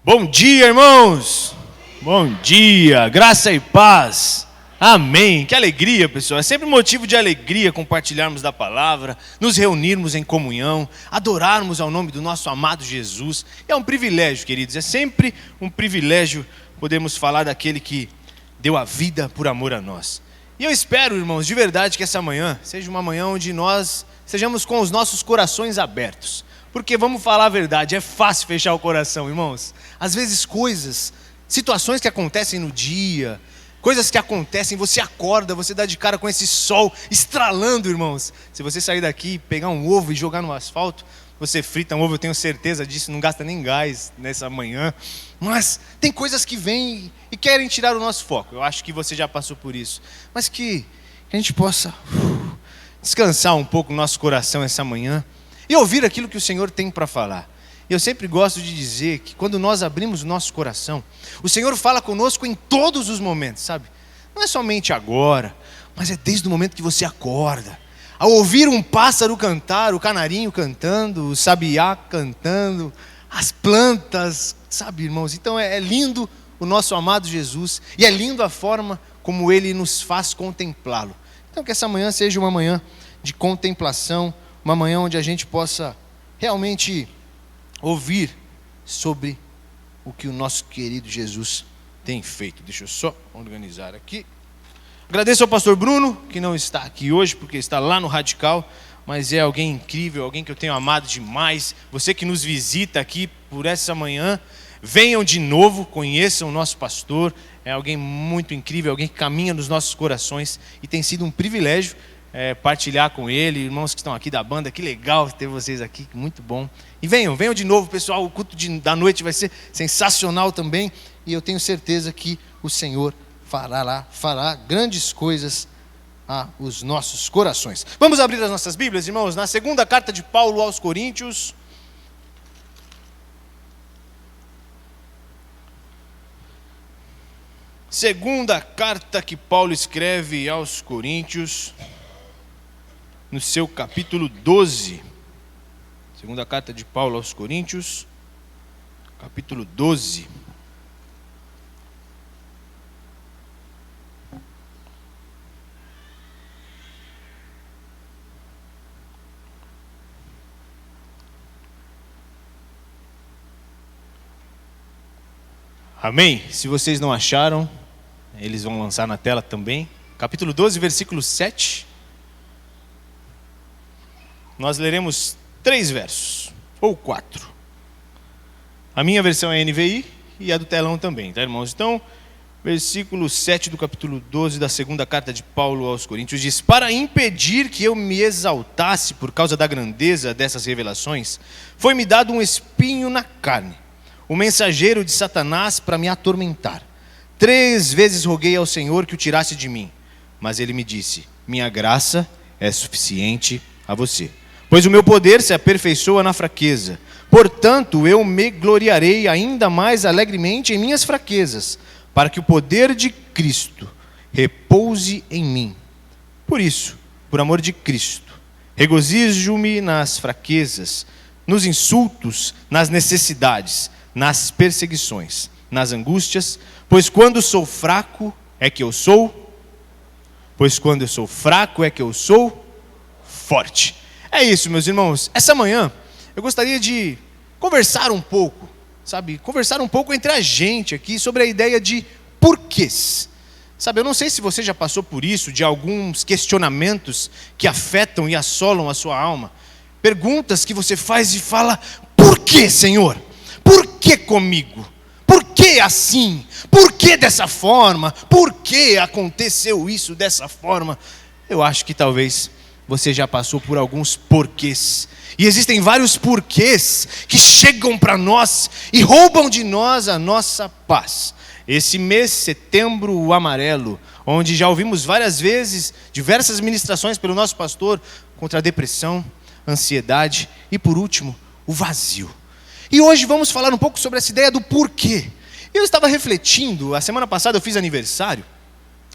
Bom dia, irmãos! Bom dia, graça e paz. Amém. Que alegria, pessoal. É sempre motivo de alegria compartilharmos da palavra, nos reunirmos em comunhão, adorarmos ao nome do nosso amado Jesus. É um privilégio, queridos. É sempre um privilégio podermos falar daquele que deu a vida por amor a nós. E eu espero, irmãos, de verdade que essa manhã seja uma manhã onde nós sejamos com os nossos corações abertos. Porque vamos falar a verdade, é fácil fechar o coração, irmãos. Às vezes situações que acontecem no dia, coisas que acontecem, você acorda, você dá de cara com esse sol estralando, irmãos. Se você sair daqui, pegar um ovo e jogar no asfalto, você frita um ovo, eu tenho certeza disso, não gasta nem gás nessa manhã. Mas tem coisas que vêm e querem tirar o nosso foco. Eu acho que você já passou por isso. Mas que a gente possa descansar um pouco o nosso coração essa manhã e ouvir aquilo que o Senhor tem para falar. Eu sempre gosto de dizer que quando nós abrimos o nosso coração, o Senhor fala conosco em todos os momentos, sabe? Não é somente agora, mas é desde o momento que você acorda. Ao ouvir um pássaro cantar, o canarinho cantando, o sabiá cantando, as plantas, sabe, irmãos? Então é lindo o nosso amado Jesus e é lindo a forma como Ele nos faz contemplá-lo. Então que essa manhã seja uma manhã de contemplação, uma manhã onde a gente possa realmente ouvir sobre o que o nosso querido Jesus tem feito. Deixa eu só organizar aqui. Agradeço ao pastor Bruno, que não está aqui hoje, porque está lá no Radical, mas é alguém incrível, alguém que eu tenho amado demais. Você que nos visita aqui por essa manhã, venham de novo, conheçam o nosso pastor. É alguém muito incrível, alguém que caminha nos nossos corações e tem sido um privilégio partilhar com ele. Irmãos que estão aqui da banda, que legal ter vocês aqui, muito bom. E venham de novo, pessoal, o culto da noite vai ser sensacional também, e eu tenho certeza que o Senhor fará grandes coisas aos nossos corações. Vamos abrir as nossas Bíblias, irmãos, na segunda carta de Paulo aos Coríntios. Segunda carta que Paulo escreve aos Coríntios, no seu capítulo 12. Segunda carta de Paulo aos Coríntios, capítulo 12. Amém? Se vocês não acharam, eles vão lançar na tela também. Capítulo 12, versículo 7. Nós leremos 3 versos, ou 4. A minha versão é NVI e a do telão também, tá, irmãos? Então, versículo 7 do capítulo 12 da segunda carta de Paulo aos Coríntios diz: para impedir que eu me exaltasse por causa da grandeza dessas revelações, foi-me dado um espinho na carne, o mensageiro de Satanás para me atormentar. 3 vezes roguei ao Senhor que o tirasse de mim, mas ele me disse: minha graça é suficiente a você, pois o meu poder se aperfeiçoa na fraqueza. Portanto, eu me gloriarei ainda mais alegremente em minhas fraquezas, para que o poder de Cristo repouse em mim. Por isso, por amor de Cristo, regozijo-me nas fraquezas, nos insultos, nas necessidades, nas perseguições, nas angústias, pois quando eu sou fraco é que eu sou forte. É isso, meus irmãos. Essa manhã eu gostaria de conversar um pouco, conversar um pouco entre a gente aqui sobre a ideia de porquês. Eu não sei se você já passou por isso, de alguns questionamentos que afetam e assolam a sua alma. Perguntas que você faz e fala: por que, Senhor? Por que comigo? Por que assim? Por que dessa forma? Por que aconteceu isso dessa forma? Eu acho que talvez você já passou por alguns porquês. E existem vários porquês que chegam para nós e roubam de nós a nossa paz. Esse mês, setembro amarelo, onde já ouvimos várias vezes, diversas ministrações pelo nosso pastor, contra a depressão, ansiedade e, por último, o vazio. E hoje vamos falar um pouco sobre essa ideia do porquê. Eu estava refletindo, a semana passada eu fiz aniversário,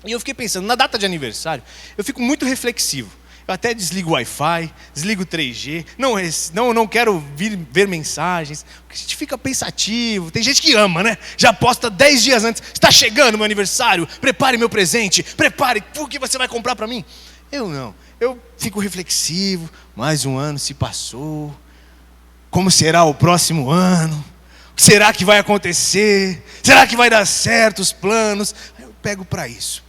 e eu fiquei pensando, na data de aniversário, eu fico muito reflexivo. Eu até desligo o Wi-Fi, desligo o 3G, não quero ver mensagens, porque a gente fica pensativo. Tem gente que ama, né? Já posta 10 dias antes, está chegando meu aniversário, prepare meu presente, prepare o que você vai comprar para mim. Eu não, eu fico reflexivo, mais um ano se passou, como será o próximo ano? O que será que vai acontecer? Será que vai dar certo os planos? Aí eu pego para isso.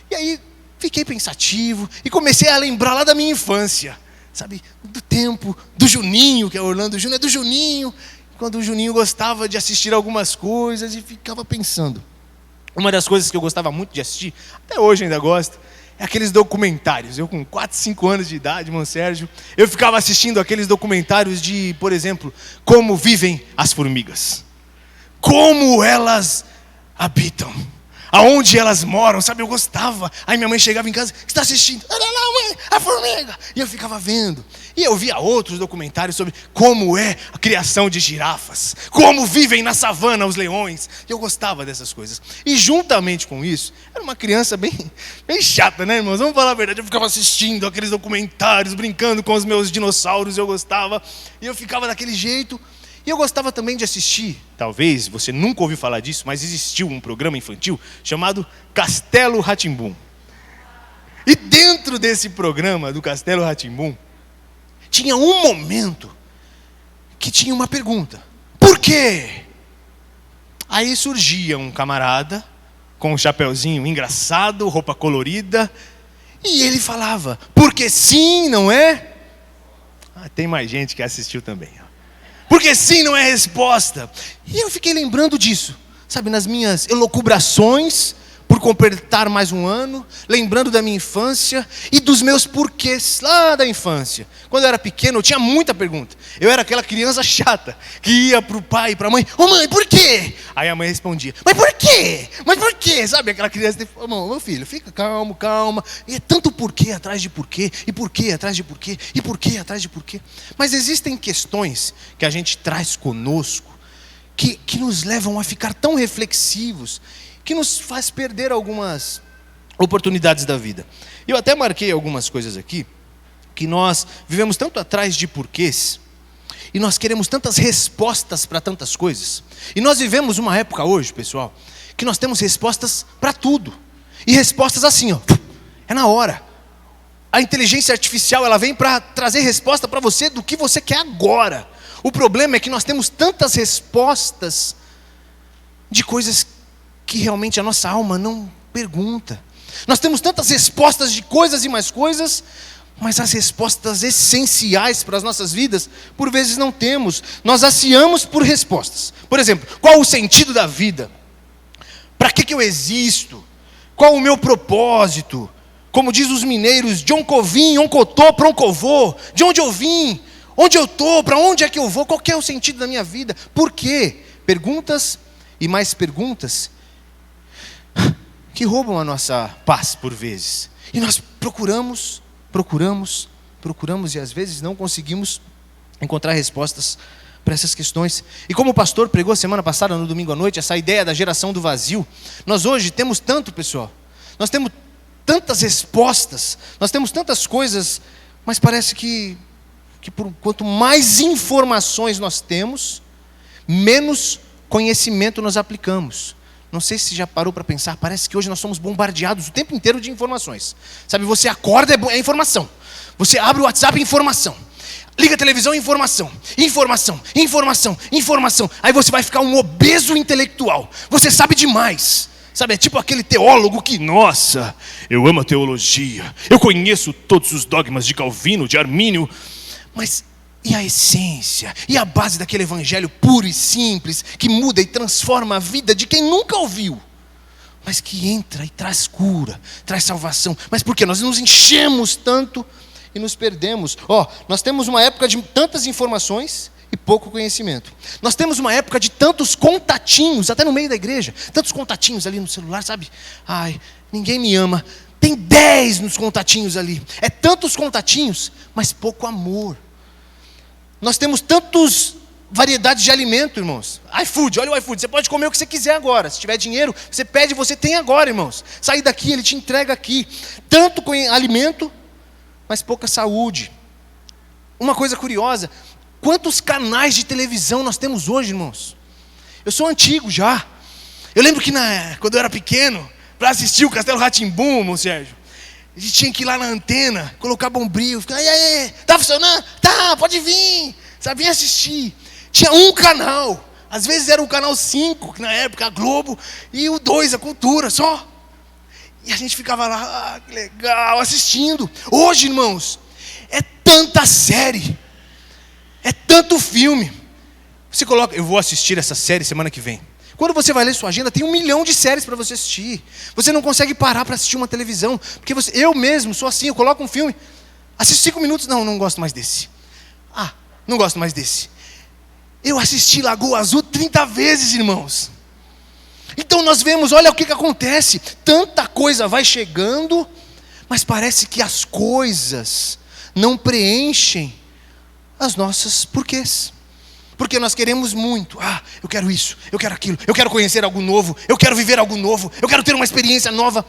E aí fiquei pensativo e comecei a lembrar lá da minha infância, sabe? Do tempo do Juninho, que é Orlando Júnior, é do Juninho. Quando o Juninho gostava de assistir algumas coisas e ficava pensando. Uma das coisas que eu gostava muito de assistir, até hoje ainda gosto, é aqueles documentários. Eu com 4, 5 anos de idade, irmão Sérgio, eu ficava assistindo aqueles documentários de, por exemplo, como vivem as formigas. Como elas habitam. Aonde elas moram, sabe? Eu gostava. Aí minha mãe chegava em casa, o que você está assistindo? Olha lá, mãe, a formiga. E eu ficava vendo. E eu via outros documentários sobre como é a criação de girafas, como vivem na savana os leões. E eu gostava dessas coisas. E juntamente com isso, era uma criança bem chata, né, irmãos? Vamos falar a verdade. Eu ficava assistindo aqueles documentários, brincando com os meus dinossauros, eu gostava. E eu ficava daquele jeito. E eu gostava também de assistir, talvez você nunca ouviu falar disso, mas existiu um programa infantil chamado Castelo Rá-Tim-Bum. E dentro desse programa do Castelo Rá-Tim-Bum, tinha um momento que tinha uma pergunta. Por quê? Aí surgia um camarada com um chapeuzinho engraçado, roupa colorida, e ele falava, porque sim, não é? Tem mais gente que assistiu também. Porque sim não é resposta. E eu fiquei lembrando disso, sabe, nas minhas elucubrações, por completar mais um ano, lembrando da minha infância e dos meus porquês lá da infância. Quando eu era pequeno, eu tinha muita pergunta. Eu era aquela criança chata, que ia para o pai e para a mãe, ô mãe, por quê? Aí a mãe respondia, mas por quê? Mas por quê? Sabe, aquela criança, meu filho, fica calma. E é tanto porquê atrás de porquê, e porquê atrás de porquê, e porquê atrás de porquê. Mas existem questões que a gente traz conosco, que nos levam a ficar tão reflexivos, que nos faz perder algumas oportunidades da vida. Eu até marquei algumas coisas aqui, que nós vivemos tanto atrás de porquês, e nós queremos tantas respostas para tantas coisas. E nós vivemos uma época hoje, pessoal, que nós temos respostas para tudo. E respostas assim, ó, é na hora. A inteligência artificial, ela vem para trazer resposta para você do que você quer agora. O problema é que nós temos tantas respostas de coisas que realmente a nossa alma não pergunta. Nós temos tantas respostas de coisas e mais coisas, mas as respostas essenciais para as nossas vidas, por vezes não temos. Nós ansiamos por respostas. Por exemplo, qual o sentido da vida? Para que eu existo? Qual o meu propósito? Como diz os mineiros, de onde vim, onde eu tô, para onde eu vou? De onde eu vim? Onde eu estou? Para onde é que eu vou? Qual que é o sentido da minha vida? Por quê? Perguntas e mais perguntas que roubam a nossa paz por vezes. E nós procuramos e às vezes não conseguimos encontrar respostas para essas questões. E como o pastor pregou semana passada, no domingo à noite, essa ideia da geração do vazio, nós hoje temos tanto, pessoal, nós temos tantas respostas, nós temos tantas coisas, mas parece que quanto mais informações nós temos, menos conhecimento nós aplicamos. Não sei se já parou para pensar, parece que hoje nós somos bombardeados o tempo inteiro de informações. Sabe, você acorda, é informação. Você abre o WhatsApp, informação. Liga a televisão, informação. Aí você vai ficar um obeso intelectual. Você sabe demais. Sabe, é tipo aquele teólogo que, nossa, eu amo a teologia. Eu conheço todos os dogmas de Calvino, de Armínio. Mas e a essência, e a base daquele evangelho puro e simples, que muda e transforma a vida de quem nunca ouviu, mas que entra e traz cura, traz salvação. Mas por quê? Nós nos enchemos tanto e nos perdemos. Nós temos uma época de tantas informações e pouco conhecimento. Nós temos uma época de tantos contatinhos, até no meio da igreja, tantos contatinhos ali no celular, sabe? Ai, ninguém me ama. Tem 10 nos contatinhos ali. É tantos contatinhos, mas pouco amor. Nós temos tantas variedades de alimento, irmãos. iFood, olha o iFood. Você pode comer o que você quiser agora. Se tiver dinheiro, você pede, você tem agora, irmãos. Sai daqui, ele te entrega aqui. Tanto alimento, mas pouca saúde. Uma coisa curiosa, quantos canais de televisão nós temos hoje, irmãos? Eu sou antigo já. Eu lembro que quando eu era pequeno, para assistir o Castelo Rá-Tim-Bum, irmão Sérgio, a gente tinha que ir lá na antena, colocar bombril, ficar, e aí, tá funcionando? Tá, pode vir, sabe, vem assistir. Tinha um canal, às vezes era o canal 5, que na época a Globo, e o 2, a Cultura, só. E a gente ficava lá, que legal, assistindo. Hoje, irmãos, é tanta série, é tanto filme. Você coloca, eu vou assistir essa série semana que vem. Quando você vai ler sua agenda, tem 1 milhão de séries para você assistir. Você não consegue parar para assistir uma televisão. Porque eu mesmo sou assim, eu coloco um filme, assisto 5 minutos, não gosto mais desse. Não gosto mais desse. Eu assisti Lagoa Azul 30 vezes, irmãos. Então nós vemos, olha o que acontece. Tanta coisa vai chegando, mas parece que as coisas não preenchem as nossas porquês. Porque nós queremos muito. Eu quero isso, eu quero aquilo, eu quero conhecer algo novo, eu quero viver algo novo, eu quero ter uma experiência nova.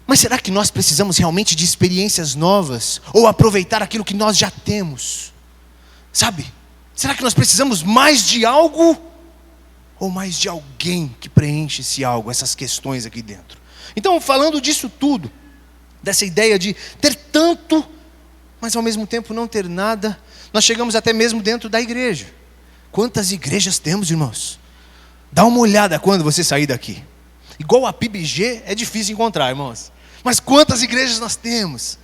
Mas será que nós precisamos realmente de experiências novas? Ou aproveitar aquilo que nós já temos? Sabe? Será que nós precisamos mais de algo? Ou mais de alguém que preenche esse algo, essas questões aqui dentro? Então, falando disso tudo, dessa ideia de ter tanto, mas ao mesmo tempo não ter nada, nós chegamos até mesmo dentro da igreja. Quantas igrejas temos, irmãos? Dá uma olhada quando você sair daqui. Igual a PIBG é difícil encontrar, irmãos. Mas quantas igrejas nós temos?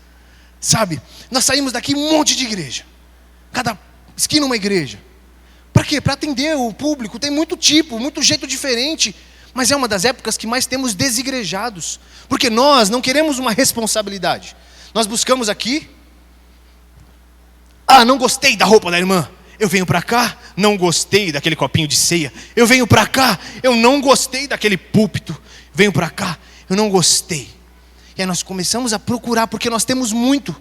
Sabe, nós saímos daqui um monte de igreja. Cada esquina uma igreja. Para quê? Para atender o público. Tem muito tipo, muito jeito diferente. Mas é uma das épocas que mais temos desigrejados. Porque nós não queremos uma responsabilidade. Nós buscamos aqui. Não gostei da roupa da irmã. Eu venho para cá, não gostei daquele copinho de ceia. Eu venho para cá, eu não gostei daquele púlpito. Venho para cá, eu não gostei. E aí nós começamos a procurar, porque nós temos muito.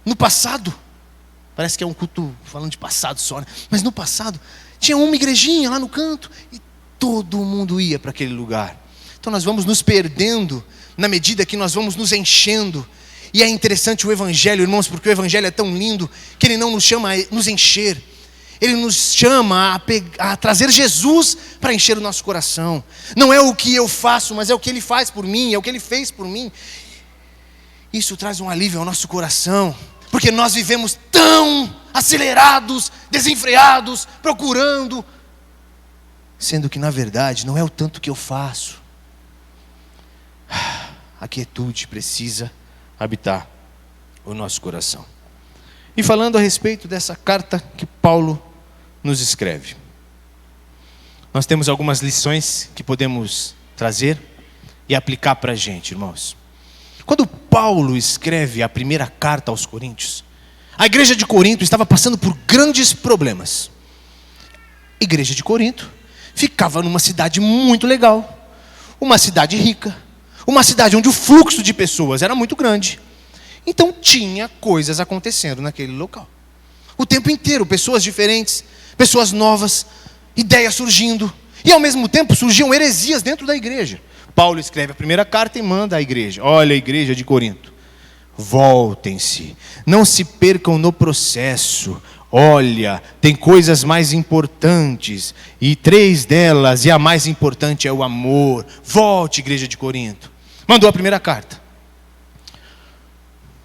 No passado, parece que é um culto falando de passado só, né? Mas no passado, tinha uma igrejinha lá no canto, e todo mundo ia para aquele lugar. Então nós vamos nos perdendo, na medida que nós vamos nos enchendo. E é interessante o Evangelho, irmãos, porque o Evangelho é tão lindo, que ele não nos chama a nos encher. Ele nos chama a trazer Jesus para encher o nosso coração. Não é o que eu faço, mas é o que Ele faz por mim, é o que Ele fez por mim. Isso traz um alívio ao nosso coração, porque nós vivemos tão acelerados, desenfreados, procurando, sendo que na verdade não é o tanto que eu faço. A quietude precisa habitar o nosso coração. E falando a respeito dessa carta que Paulo nos escreve, nós temos algumas lições que podemos trazer e aplicar para a gente, irmãos. Quando Paulo escreve a primeira carta aos Coríntios, a igreja de Corinto estava passando por grandes problemas. A igreja de Corinto ficava numa cidade muito legal, uma cidade rica, uma cidade onde o fluxo de pessoas era muito grande. Então tinha coisas acontecendo naquele local. O tempo inteiro, pessoas diferentes, pessoas novas, ideias surgindo. E ao mesmo tempo surgiam heresias dentro da igreja. Paulo escreve a primeira carta e manda à igreja. Olha a igreja de Corinto. Voltem-se, não se percam no processo. Olha, tem coisas mais importantes. E 3 delas, e a mais importante é o amor. Volte, igreja de Corinto. Mandou a primeira carta.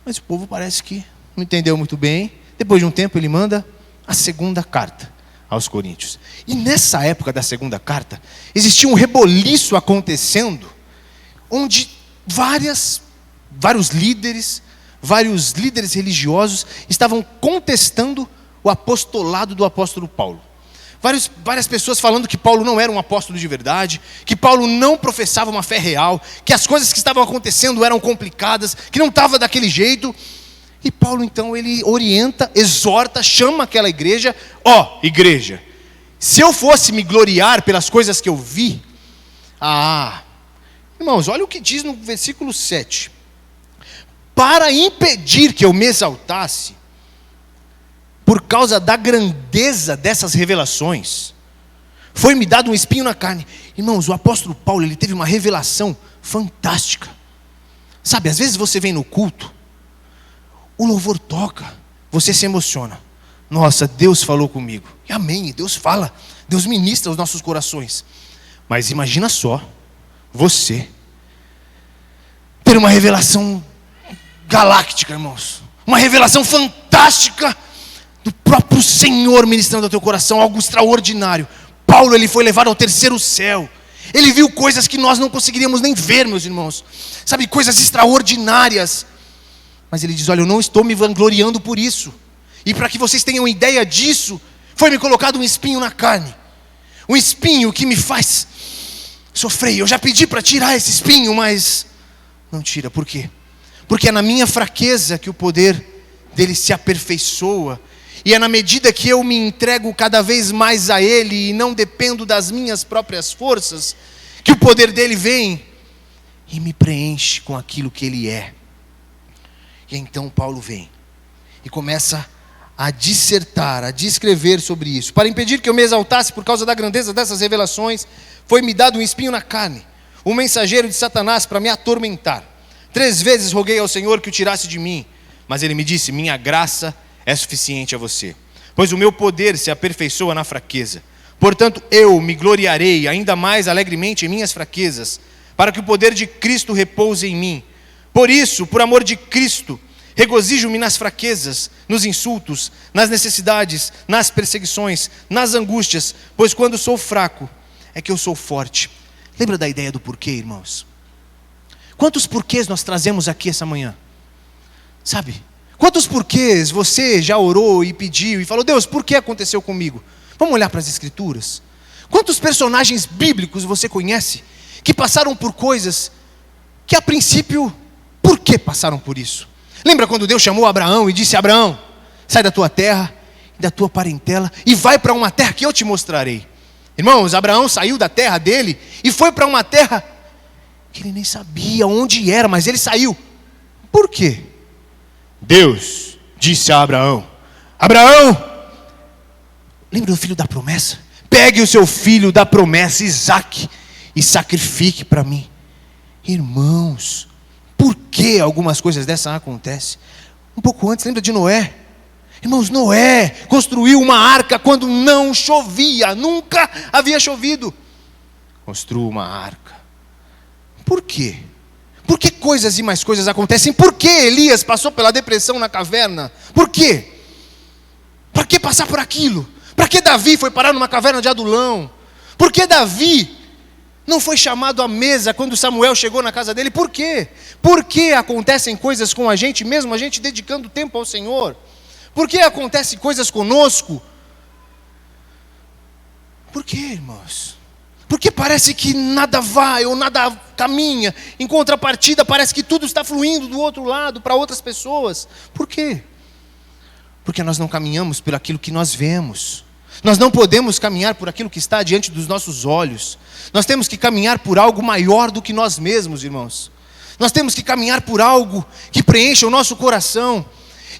Mas o povo parece que não entendeu muito bem. Depois de um tempo ele manda a segunda carta aos Coríntios. E nessa época da segunda carta, existia um reboliço acontecendo, onde vários líderes religiosos estavam contestando o apostolado do apóstolo Paulo. Várias pessoas falando que Paulo não era um apóstolo de verdade, que Paulo não professava uma fé real, que as coisas que estavam acontecendo eram complicadas, que não estava daquele jeito. E Paulo então ele orienta, exorta, chama aquela igreja, igreja, se eu fosse me gloriar pelas coisas que eu vi, irmãos, olha o que diz no versículo 7. Para impedir que eu me exaltasse, por causa da grandeza dessas revelações, foi-me dado um espinho na carne. Irmãos, o apóstolo Paulo, ele teve uma revelação fantástica. Sabe, às vezes você vem no culto, o louvor toca, você se emociona. Nossa, Deus falou comigo. E amém, Deus fala, Deus ministra os nossos corações. Mas imagina só, você ter uma revelação galáctica, irmãos. Uma revelação fantástica do próprio Senhor ministrando ao teu coração, algo extraordinário. Paulo, ele foi levado ao terceiro céu. Ele viu coisas que nós não conseguiríamos nem ver, meus irmãos. Sabe, coisas extraordinárias. Mas ele diz, olha, eu não estou me vangloriando por isso. E para que vocês tenham ideia disso, foi me colocado um espinho na carne. Um espinho que me faz sofrer. Eu já pedi para tirar esse espinho, mas não tira. Por quê? Porque é na minha fraqueza que o poder dele se aperfeiçoa. E é na medida que eu me entrego cada vez mais a ele e não dependo das minhas próprias forças, que o poder dele vem e me preenche com aquilo que ele é. E então Paulo vem e começa a dissertar, a descrever sobre isso. Para impedir que eu me exaltasse por causa da grandeza dessas revelações, foi-me dado um espinho na carne, um mensageiro de Satanás para me atormentar. 3 vezes roguei ao Senhor que o tirasse de mim, mas ele me disse, minha graça é suficiente a você, pois o meu poder se aperfeiçoa na fraqueza. Portanto, eu me gloriarei ainda mais alegremente em minhas fraquezas, para que o poder de Cristo repouse em mim. Por isso, por amor de Cristo, regozijo-me nas fraquezas, nos insultos, nas necessidades, nas perseguições, nas angústias, pois quando sou fraco, é que eu sou forte. Lembra da ideia do porquê, irmãos? Quantos porquês nós trazemos aqui essa manhã? Sabe? Quantos porquês você já orou e pediu e falou, Deus, por que aconteceu comigo? Vamos olhar para as Escrituras. Quantos personagens bíblicos você conhece que passaram por coisas que a princípio, por que passaram por isso? Lembra quando Deus chamou Abraão e disse, Abraão, sai da tua terra e da tua parentela e vai para uma terra que eu te mostrarei. Irmãos, Abraão saiu da terra dele e foi para uma terra que ele nem sabia onde era, mas ele saiu. Por quê? Deus disse a Abraão, Abraão, lembra do filho da promessa? Pegue o seu filho da promessa, Isaque, e sacrifique para mim. Irmãos, por que algumas coisas dessas acontecem? Um pouco antes, lembra de Noé? Irmãos, Noé construiu uma arca quando não chovia, nunca havia chovido. Construiu uma arca. Por quê? Por que coisas e mais coisas acontecem? Por que Elias passou pela depressão na caverna? Por quê? Para que passar por aquilo? Para que Davi foi parar numa caverna de Adulão? Por que Davi não foi chamado à mesa quando Samuel chegou na casa dele? Por quê? Por que acontecem coisas com a gente, mesmo a gente dedicando tempo ao Senhor? Por que acontecem coisas conosco? Por quê, irmãos? Porque parece que nada vai ou nada caminha. Em contrapartida, parece que tudo está fluindo do outro lado para outras pessoas. Por quê? Porque nós não caminhamos por aquilo que nós vemos. Nós não podemos caminhar por aquilo que está diante dos nossos olhos. Nós temos que caminhar por algo maior do que nós mesmos, irmãos. Nós temos que caminhar por algo que preencha o nosso coração.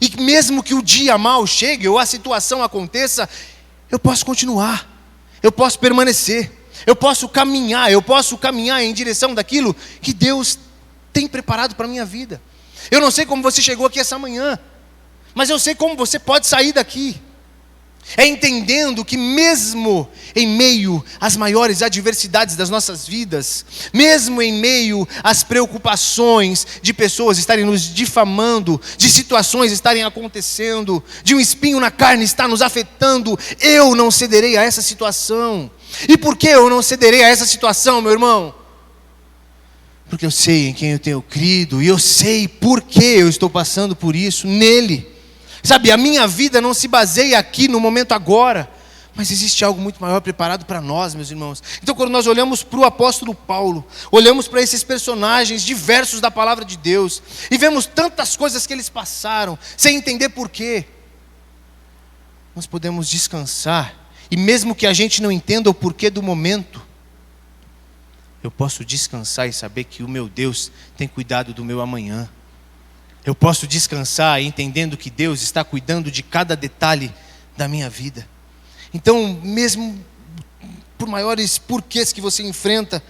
E mesmo que o dia mal chegue ou a situação aconteça, eu posso continuar. Eu posso permanecer. Eu posso caminhar em direção daquilo que Deus tem preparado para a minha vida. Eu não sei como você chegou aqui essa manhã, mas eu sei como você pode sair daqui. É entendendo que mesmo em meio às maiores adversidades das nossas vidas, mesmo em meio às preocupações de pessoas estarem nos difamando, de situações estarem acontecendo, de um espinho na carne estar nos afetando, eu não cederei a essa situação. E por que eu não cederei a essa situação, meu irmão? Porque eu sei em quem eu tenho crido, e eu sei por que eu estou passando por isso, nele. Sabe, a minha vida não se baseia aqui no momento agora, mas existe algo muito maior preparado para nós, meus irmãos. Então quando nós olhamos para o apóstolo Paulo, olhamos para esses personagens diversos da palavra de Deus, e vemos tantas coisas que eles passaram, sem entender por quê, nós podemos descansar. E mesmo que a gente não entenda o porquê do momento, eu posso descansar e saber que o meu Deus tem cuidado do meu amanhã. Eu posso descansar entendendo que Deus está cuidando de cada detalhe da minha vida. Então, mesmo por maiores porquês que você enfrenta,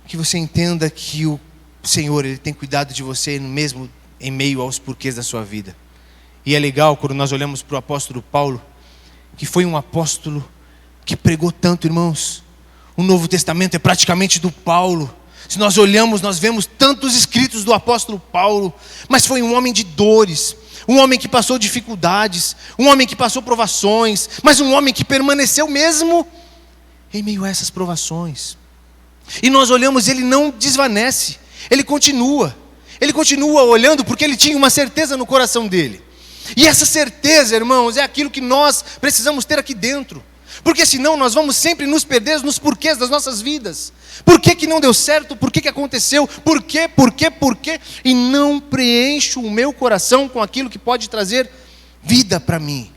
que você entenda que o Senhor, Ele tem cuidado de você mesmo em meio aos porquês da sua vida. E é legal quando nós olhamos para o apóstolo Paulo, que foi um apóstolo que pregou tanto, irmãos. O Novo Testamento é praticamente do Paulo. Se nós olhamos, nós vemos tantos escritos do apóstolo Paulo, mas foi um homem de dores, um homem que passou dificuldades, um homem que passou provações, mas um homem que permaneceu mesmo em meio a essas provações. E nós olhamos, ele não desvanece, ele continua olhando porque ele tinha uma certeza no coração dele. E essa certeza, irmãos, é aquilo que nós precisamos ter aqui dentro. Porque senão nós vamos sempre nos perder nos porquês das nossas vidas. Por que não deu certo? Por que aconteceu? Por quê? E não preencho o meu coração com aquilo que pode trazer vida para mim.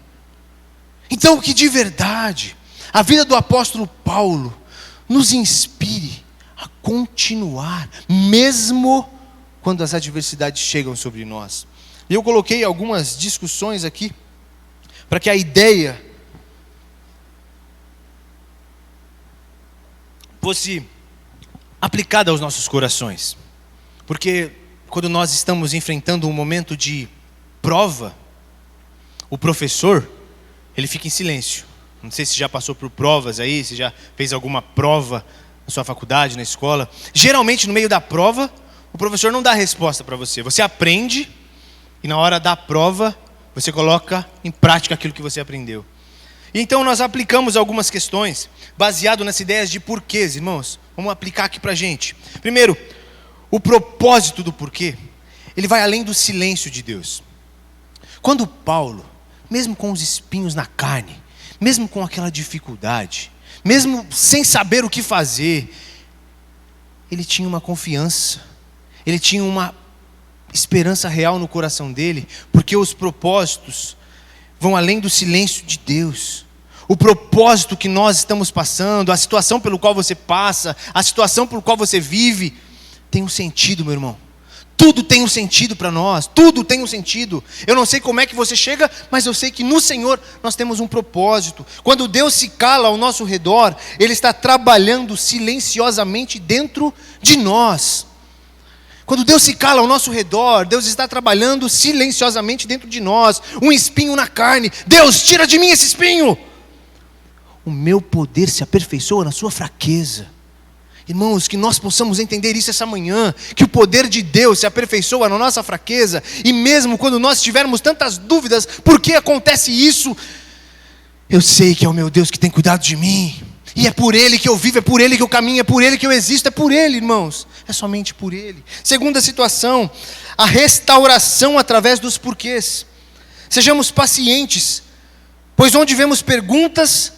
Então que de verdade a vida do apóstolo Paulo nos inspire a continuar, mesmo quando as adversidades chegam sobre nós. E eu coloquei algumas discussões aqui, para que a ideia fosse aplicada aos nossos corações. Porque quando nós estamos enfrentando um momento de prova, o professor, ele fica em silêncio. Não sei se já passou por provas aí, se já fez alguma prova na sua faculdade, na escola. Geralmente no meio da prova, o professor não dá resposta para você. Você aprende e na hora da prova, você coloca em prática aquilo que você aprendeu. E então nós aplicamos algumas questões, baseado nessas ideias de porquês, irmãos. Vamos aplicar aqui para a gente. Primeiro, o propósito do porquê, ele vai além do silêncio de Deus. Quando Paulo, mesmo com os espinhos na carne, mesmo com aquela dificuldade, mesmo sem saber o que fazer, ele tinha uma confiança, ele tinha uma esperança real no coração dele, porque os propósitos vão além do silêncio de Deus. O propósito que nós estamos passando, a situação pelo qual você passa, a situação pelo qual você vive, tem um sentido, meu irmão. Tudo tem um sentido para nós, tudo tem um sentido. Eu não sei como é que você chega, mas eu sei que no Senhor nós temos um propósito. Quando Deus se cala ao nosso redor, Ele está trabalhando silenciosamente dentro de nós. Quando Deus se cala ao nosso redor, Deus está trabalhando silenciosamente dentro de nós. Um espinho na carne, Deus, tira de mim esse espinho. O meu poder se aperfeiçoa na sua fraqueza. Irmãos, que nós possamos entender isso essa manhã, que o poder de Deus se aperfeiçoa na nossa fraqueza, e mesmo quando nós tivermos tantas dúvidas, por que acontece isso? Eu sei que é o meu Deus que tem cuidado de mim, e é por Ele que eu vivo, é por Ele que eu caminho, é por Ele que eu existo, é por Ele, irmãos, é somente por Ele. Segunda situação, a restauração através dos porquês. Sejamos pacientes, pois onde vemos perguntas,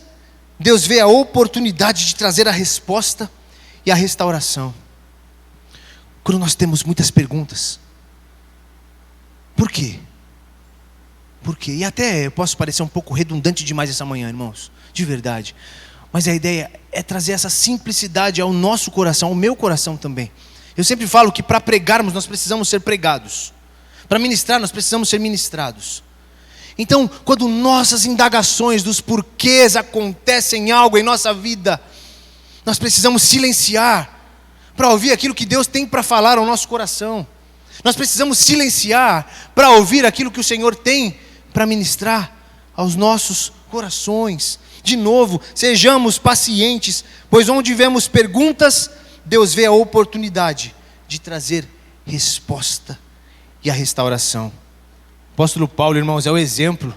Deus vê a oportunidade de trazer a resposta e a restauração. Quando nós temos muitas perguntas, por quê? Por quê? E até eu posso parecer um pouco redundante demais essa manhã, irmãos, de verdade. Mas a ideia é trazer essa simplicidade ao nosso coração, ao meu coração também. Eu sempre falo que para pregarmos nós precisamos ser pregados. Para ministrar nós precisamos ser ministrados. Então, quando nossas indagações dos porquês acontecem algo em nossa vida, nós precisamos silenciar para ouvir aquilo que Deus tem para falar ao nosso coração. Nós precisamos silenciar para ouvir aquilo que o Senhor tem para ministrar aos nossos corações. De novo, sejamos pacientes, pois onde vemos perguntas, Deus vê a oportunidade de trazer resposta e a restauração. O apóstolo Paulo, irmãos, é o exemplo.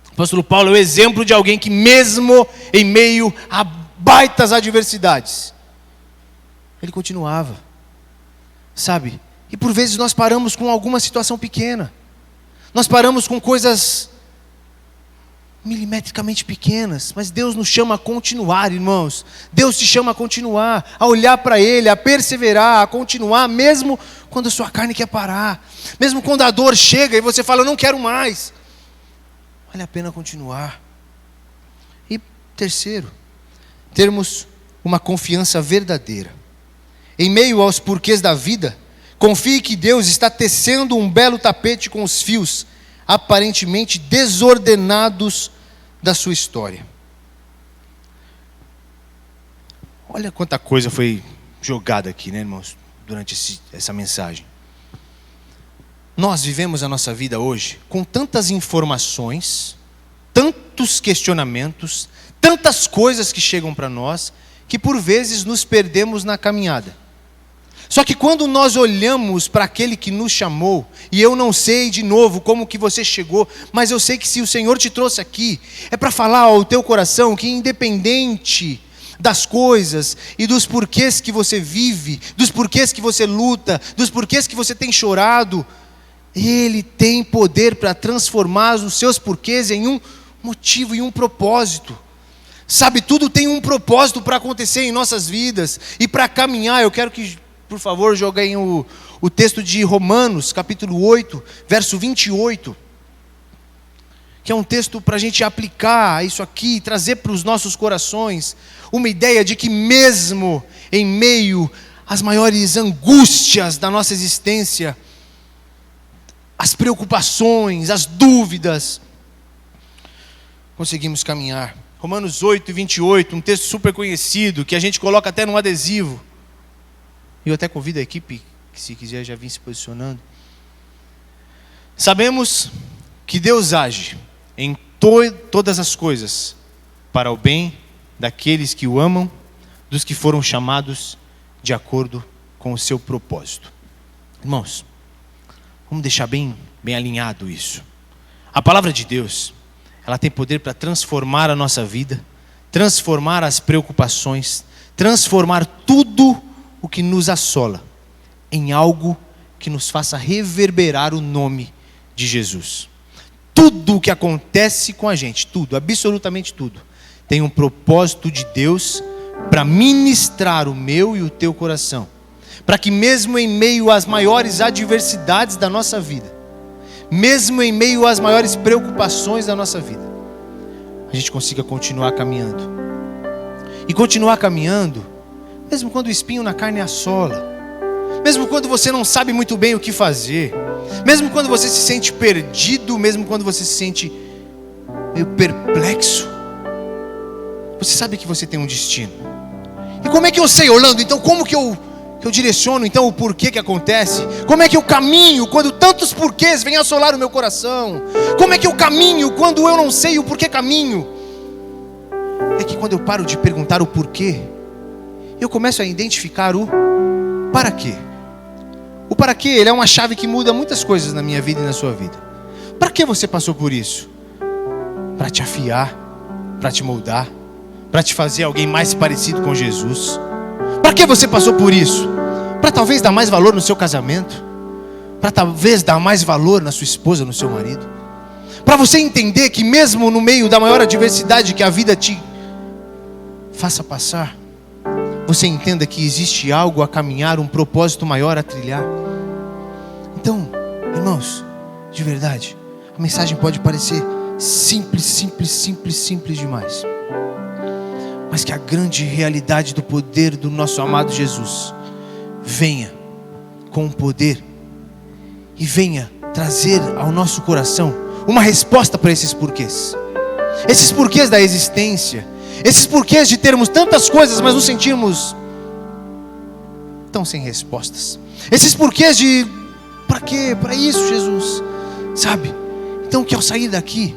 O apóstolo Paulo é o exemplo de alguém que mesmo em meio a baitas adversidades, ele continuava, sabe? E por vezes nós paramos com alguma situação pequena, nós paramos com coisas milimetricamente pequenas, mas Deus nos chama a continuar, irmãos. Deus te chama a continuar, a olhar para Ele, a perseverar, a continuar, mesmo quando a sua carne quer parar, mesmo quando a dor chega e você fala, eu não quero mais. Vale a pena continuar. E terceiro, termos uma confiança verdadeira. Em meio aos porquês da vida, confie que Deus está tecendo um belo tapete com os fios aparentemente desordenados da sua história. Olha quanta coisa foi jogada aqui, né, irmãos, durante essa mensagem. nós vivemos a nossa vida hoje com tantas informações, tantos questionamentos, tantas coisas que chegam para nós, que por vezes nos perdemos na caminhada. Só que quando nós olhamos para aquele que nos chamou, e eu não sei de novo como que você chegou, mas eu sei que se o Senhor te trouxe aqui, é para falar ao teu coração que independente das coisas e dos porquês que você vive, dos porquês que você luta, dos porquês que você tem chorado, Ele tem poder para transformar os seus porquês em um motivo e um propósito. Sabe, tudo tem um propósito para acontecer em nossas vidas e para caminhar. Eu quero que, por favor, joguem o texto de Romanos, capítulo 8, verso 28, que é um texto para a gente aplicar isso aqui, trazer para os nossos corações uma ideia de que mesmo em meio às maiores angústias da nossa existência, as preocupações, as dúvidas, conseguimos caminhar. Romanos 8, 28, um texto super conhecido, que a gente coloca até num adesivo. E eu até convido a equipe, que se quiser já vir se posicionando. Sabemos que Deus age em todas as coisas para o bem daqueles que o amam, dos que foram chamados de acordo com o seu propósito. Irmãos, vamos deixar bem alinhado isso. A palavra de Deus, ela tem poder para transformar a nossa vida, transformar as preocupações, transformar tudo o que nos assola em algo que nos faça reverberar o nome de Jesus. Tudo o que acontece com a gente, tudo, absolutamente tudo, tem um propósito de Deus para ministrar o meu e o teu coração, para que mesmo em meio às maiores adversidades da nossa vida, mesmo em meio às maiores preocupações da nossa vida, a gente consiga continuar caminhando. E continuar caminhando, mesmo quando o espinho na carne assola, mesmo quando você não sabe muito bem o que fazer, mesmo quando você se sente perdido, mesmo quando você se sente meio perplexo, você sabe que você tem um destino. E como é que eu sei, Orlando? Então como que eu direciono então o porquê que acontece? Como é que eu caminho quando tantos porquês vêm assolar o meu coração? Como é que eu caminho quando eu não sei o porquê caminho? É que quando eu paro de perguntar o porquê, eu começo a identificar o para quê. O para quê, ele é uma chave que muda muitas coisas na minha vida e na sua vida. Para que você passou por isso? Para te afiar, para te moldar, para te fazer alguém mais parecido com Jesus. Para que você passou por isso? Para talvez dar mais valor no seu casamento, para talvez dar mais valor na sua esposa, no seu marido, para você entender que mesmo no meio da maior adversidade que a vida te faça passar, você entenda que existe algo a caminhar, um propósito maior a trilhar. Então, irmãos, de verdade, a mensagem pode parecer simples demais, mas que a grande realidade do poder do nosso amado Jesus venha com o poder e venha trazer ao nosso coração uma resposta para esses porquês. Esses porquês da existência, esses porquês de termos tantas coisas, mas nos sentirmos tão sem respostas. Esses porquês de para quê? Para isso, Jesus, sabe? Então que ao sair daqui,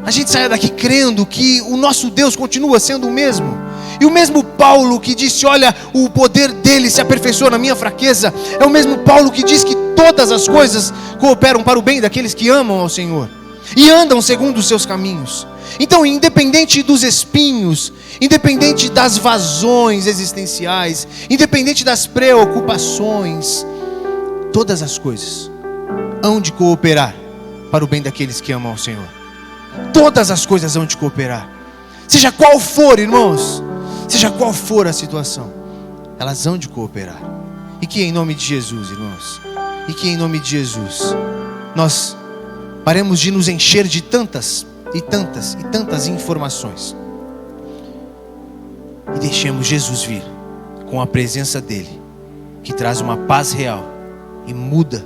a gente saia daqui crendo que o nosso Deus continua sendo o mesmo. E o mesmo Paulo que disse, olha, o poder dele se aperfeiçoa na minha fraqueza, é o mesmo Paulo que diz que todas as coisas cooperam para o bem daqueles que amam ao Senhor e andam segundo os seus caminhos. Então, independente dos espinhos, independente das vazões existenciais, independente das preocupações, todas as coisas hão de cooperar para o bem daqueles que amam ao Senhor. Todas as coisas hão de cooperar. Seja qual for, irmãos, seja qual for a situação, elas hão de cooperar. E que em nome de Jesus, irmãos, e que em nome de Jesus, nós paremos de nos encher de tantas informações e deixemos Jesus vir com a presença dele, que traz uma paz real e muda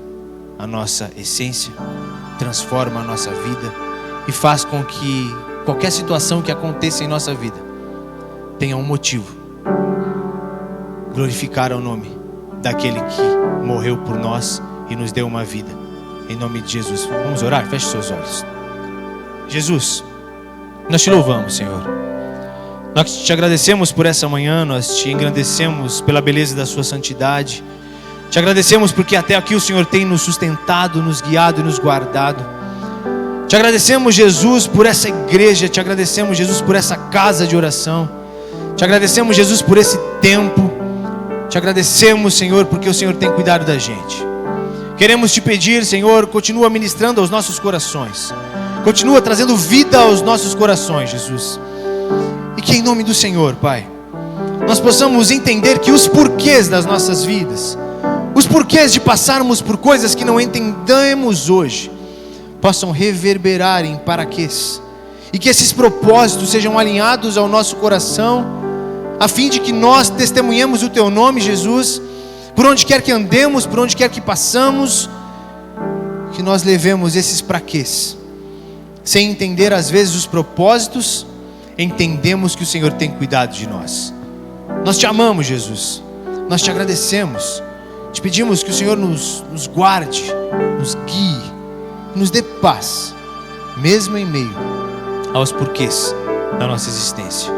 a nossa essência, transforma a nossa vida e faz com que qualquer situação que aconteça em nossa vida tenha um motivo: glorificar o nome daquele que morreu por nós e nos deu uma vida em nome de Jesus. Vamos orar? Feche seus olhos. Jesus, nós te louvamos, Senhor. Nós te agradecemos por essa manhã, nós te engrandecemos pela beleza da sua santidade. Te agradecemos porque até aqui o Senhor tem nos sustentado, nos guiado e nos guardado. Te agradecemos, Jesus, por essa igreja. Te agradecemos, Jesus, por essa casa de oração. Te agradecemos, Jesus, por esse tempo. Te agradecemos, Senhor, porque o Senhor tem cuidado da gente. Queremos te pedir, Senhor, continua ministrando aos nossos corações. Continua trazendo vida aos nossos corações, Jesus. E que em nome do Senhor, Pai, nós possamos entender que os porquês das nossas vidas, os porquês de passarmos por coisas que não entendemos hoje, possam reverberar em paraquês. E que esses propósitos sejam alinhados ao nosso coração, a fim de que nós testemunhemos o Teu nome, Jesus, por onde quer que andemos, por onde quer que passamos, que nós levemos esses paraquês. Sem entender às vezes os propósitos, entendemos que o Senhor tem cuidado de nós. Nós te amamos, Jesus. Nós te agradecemos. Te pedimos que o Senhor nos guarde, nos guie, nos dê paz, mesmo em meio aos porquês da nossa existência.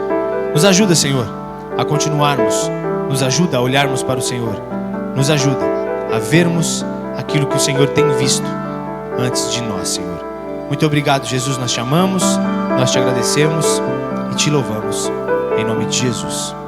Nos ajuda, Senhor, a continuarmos. Nos ajuda a olharmos para o Senhor. Nos ajuda a vermos aquilo que o Senhor tem visto antes de nós, Senhor. Muito obrigado, Jesus. Nós te amamos, nós te agradecemos e te louvamos. Em nome de Jesus.